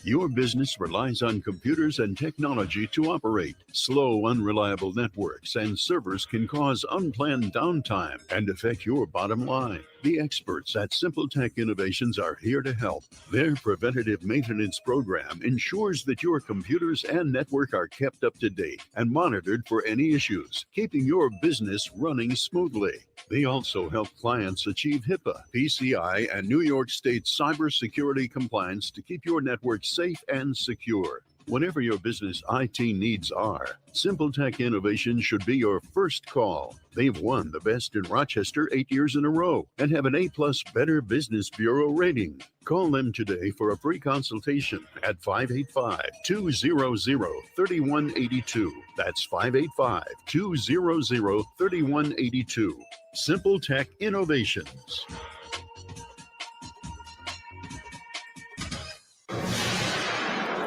Speaker 5: Your business relies on computers and technology to operate. Slow, unreliable networks and servers can cause unplanned downtime and affect your bottom line. The experts at Simple Tech Innovations are here to help. Their preventative maintenance program ensures that your computers and network are kept up to date and monitored for any issues, keeping your business running smoothly. They also help clients achieve HIPAA, PCI, and New York State cybersecurity compliance to keep your network safe and secure. Whatever your business IT needs are, Simple Tech Innovations should be your first call. They've won the Best in Rochester 8 years in a row and have an A+ Better Business Bureau rating. Call them today for a free consultation at 585-200-3182. That's 585-200-3182. Simple Tech Innovations.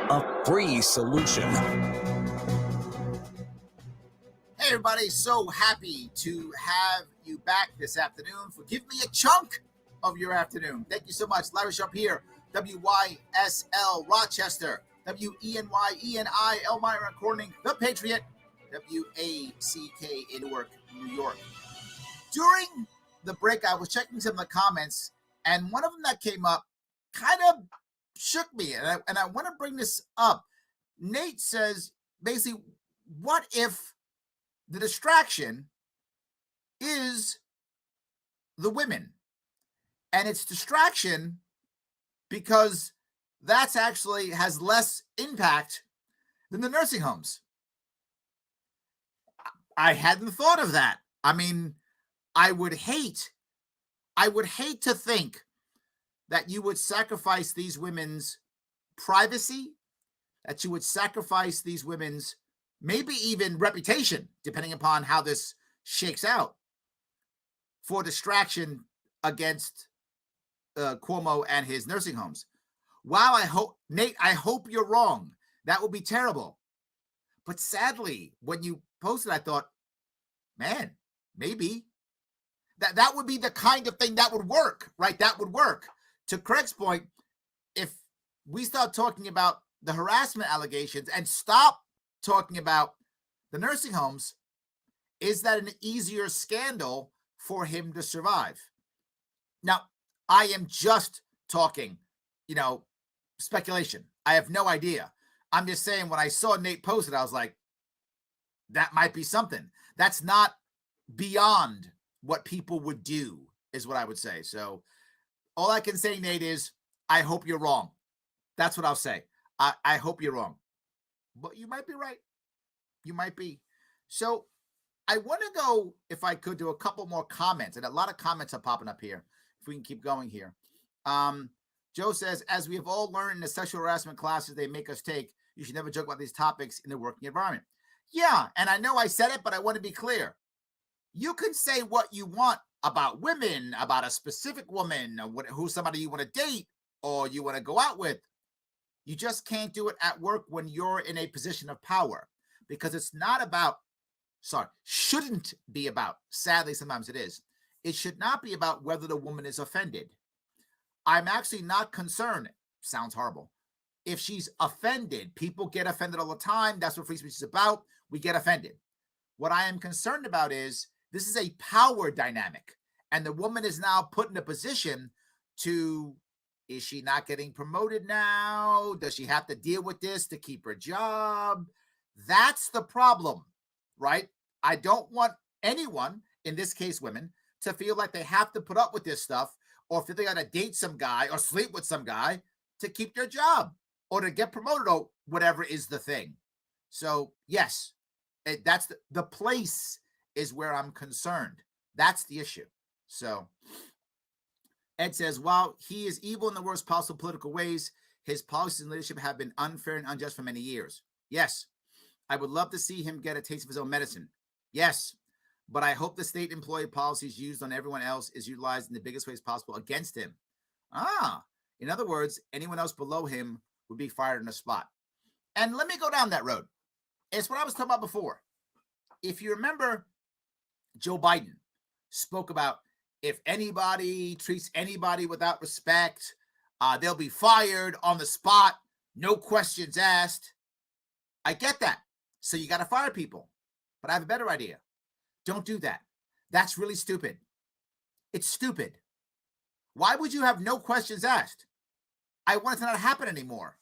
Speaker 9: A free solution.
Speaker 2: Hey everybody, so happy to have you back this afternoon for giving me a chunk of your afternoon. Thank you so much. Larry Sharp here, WYSL Rochester, WENY Elmira Corning, The Patriot, WACK in Newark, New York. During the break, I was checking some of the comments, and one of them that came up kind of shook me, and I want to bring this up. Nate says, basically, what if the distraction is the women? And it's distraction because that's actually has less impact than the nursing homes. I hadn't thought of that. I mean, I would hate to think that you would sacrifice these women's privacy, that you would sacrifice these women's maybe even reputation, depending upon how this shakes out, for distraction against Cuomo and his nursing homes. Wow, Nate, I hope you're wrong. That would be terrible. But sadly, when you posted, I thought, man, maybe that would be the kind of thing that would work, right? That would work. To Craig's point, if we start talking about the harassment allegations and stop talking about the nursing homes, is that an easier scandal for him to survive? Now, I am just talking, speculation. I have no idea. I'm just saying, when I saw Nate post it, I was like, that might be something. That's not beyond what people would do, is what I would say. So all I can say, Nate, is I hope you're wrong. That's what I'll say. I hope you're wrong. But you might be right. You might be. So I want to go, if I could, do a couple more comments. And a lot of comments are popping up here, if we can keep going here. Joe says, as we have all learned in the sexual harassment classes they make us take, you should never joke about these topics in the working environment. Yeah, and I know I said it, but I want to be clear. You can say what you want about women, about a specific woman, who's somebody you want to date or you want to go out with. You just can't do it at work when you're in a position of power, because it's not about, shouldn't be about, sadly, sometimes it is. It should not be about whether the woman is offended. I'm actually not concerned, sounds horrible, if she's offended. People get offended all the time. That's what free speech is about. We get offended. What I am concerned about is this is a power dynamic, and the woman is now put in a position to, is she not getting promoted now? Does she have to deal with this to keep her job? That's the problem, right? I don't want anyone, in this case women, to feel like they have to put up with this stuff, or if they got to date some guy or sleep with some guy to keep their job or to get promoted or whatever is the thing. So yes, that's the place is where I'm concerned. That's the issue. So Ed says, while he is evil in the worst possible political ways, his policies and leadership have been unfair and unjust for many years. Yes, I would love to see him get a taste of his own medicine. Yes, but I hope the state employee policies used on everyone else is utilized in the biggest ways possible against him. In other words, anyone else below him would be fired on the spot. And let me go down that road. It's what I was talking about before. If you remember, Joe Biden spoke about, if anybody treats anybody without respect, they'll be fired on the spot, no questions asked. I get that. So you got to fire people. But I have a better idea. Don't do that. That's really stupid. It's stupid. Why would you have no questions asked? I want it to not happen anymore.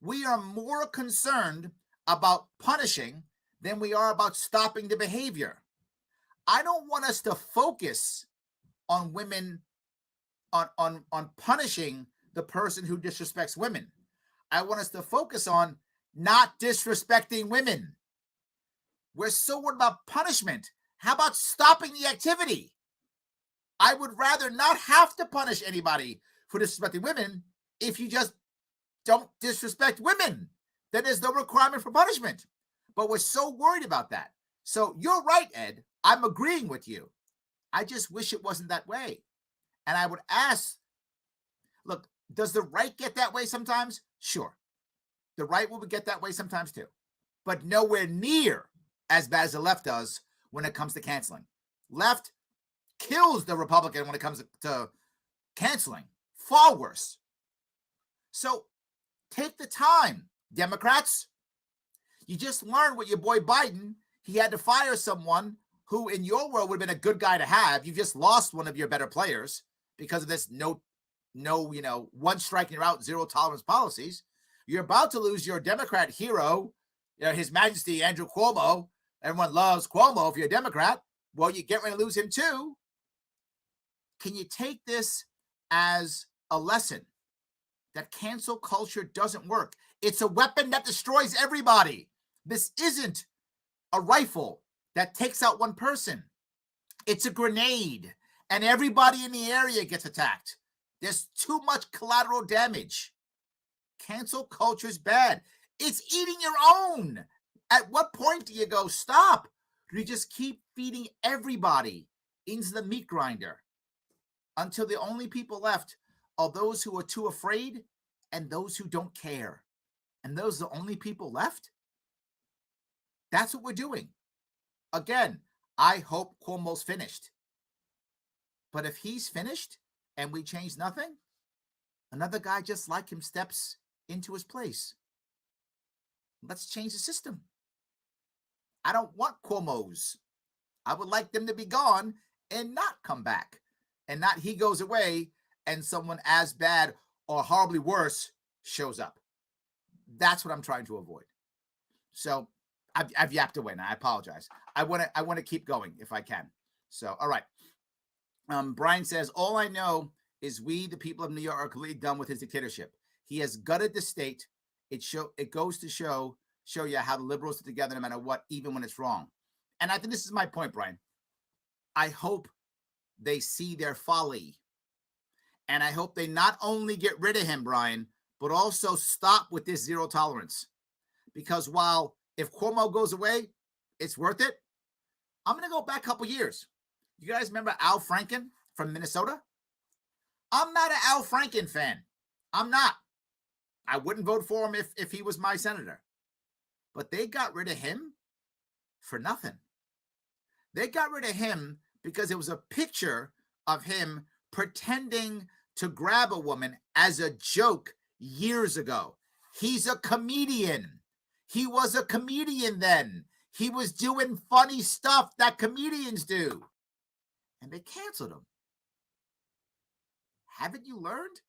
Speaker 2: We are more concerned about punishing than we are about stopping the behavior. I don't want us to focus on women, on punishing the person who disrespects women. I want us to focus on not disrespecting women. We're so worried about punishment. How about stopping the activity? I would rather not have to punish anybody for disrespecting women if you just don't disrespect women. Then there's no requirement for punishment. But we're so worried about that. So you're right, Ed. I'm agreeing with you. I just wish it wasn't that way. And I would ask, look, does the right get that way sometimes? Sure. The right will get that way sometimes too. But nowhere near as bad as the left does when it comes to canceling. Left kills the Republican when it comes to canceling. Far worse. So take the time, Democrats. You just learned with your boy Biden. He had to fire someone who in your world would have been a good guy to have. You just lost one of your better players because of this no, one strike and you're out, zero tolerance policies. You're about to lose your Democrat hero, His Majesty Andrew Cuomo. Everyone loves Cuomo if you're a Democrat. Well, you get ready to lose him too. Can you take this as a lesson that cancel culture doesn't work? It's a weapon that destroys everybody. This isn't a rifle that takes out one person. It's a grenade, and everybody in the area gets attacked. There's too much collateral damage. Cancel culture is bad. It's eating your own. At what point do you go, stop? Do you just keep feeding everybody into the meat grinder until the only people left are those who are too afraid and those who don't care? And those are the only people left? That's what we're doing. Again, I hope Cuomo's finished. But if he's finished and we change nothing, another guy just like him steps into his place. Let's change the system. I don't want Cuomo's. I would like them to be gone and not come back. And not he goes away and someone as bad or horribly worse shows up. That's what I'm trying to avoid. So I've yapped away now. I apologize. I want to keep going if I can. So, all right. Brian says, all I know is we, the people of New York, are completely done with his dictatorship. He has gutted the state. It goes to show you how the liberals are together no matter what, even when it's wrong. And I think this is my point, Brian. I hope they see their folly. And I hope they not only get rid of him, Brian, but also stop with this zero tolerance. Because while if Cuomo goes away, it's worth it. I'm going to go back a couple years. You guys remember Al Franken from Minnesota? I'm not an Al Franken fan. I'm not. I wouldn't vote for him if he was my senator. But they got rid of him for nothing. They got rid of him because it was a picture of him pretending to grab a woman as a joke years ago. He's a comedian. He was a comedian then. He was doing funny stuff that comedians do. And they canceled him. Haven't you learned?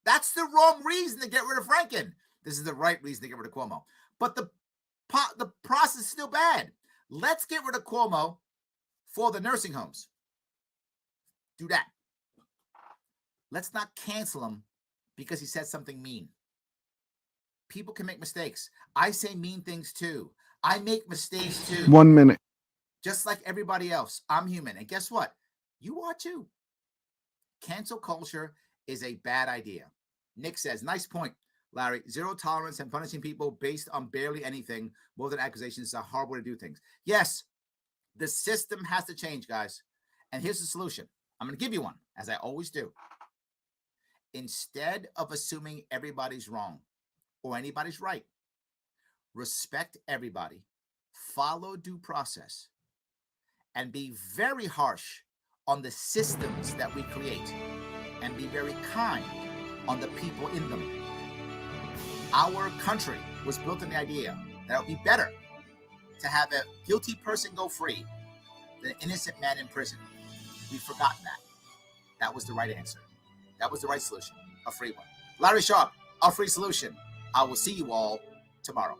Speaker 2: That's the wrong reason to get rid of Franken. This is the right reason to get rid of Cuomo. But the process is still bad. Let's get rid of Cuomo for the nursing homes. Do that. Let's not cancel him because he said something mean. People can make mistakes. I say mean things too. I make mistakes too.
Speaker 3: 1 minute.
Speaker 2: Just like everybody else. I'm human. And guess what? You are too. Cancel culture is a bad idea. Nick says, nice point, Larry. Zero tolerance and punishing people based on barely anything more than accusations is a horrible way to do things. Yes, the system has to change, guys. And here's the solution. I'm going to give you one, as I always do. Instead of assuming everybody's wrong or anybody's right, respect everybody, follow due process, and be very harsh on the systems that we create, and be very kind on the people in them. Our country was built on the idea that it would be better to have a guilty person go free than an innocent man in prison. We've forgotten that. That was the right answer. That was the right solution. A free one. Larry Sharp, a free solution. I will see you all tomorrow.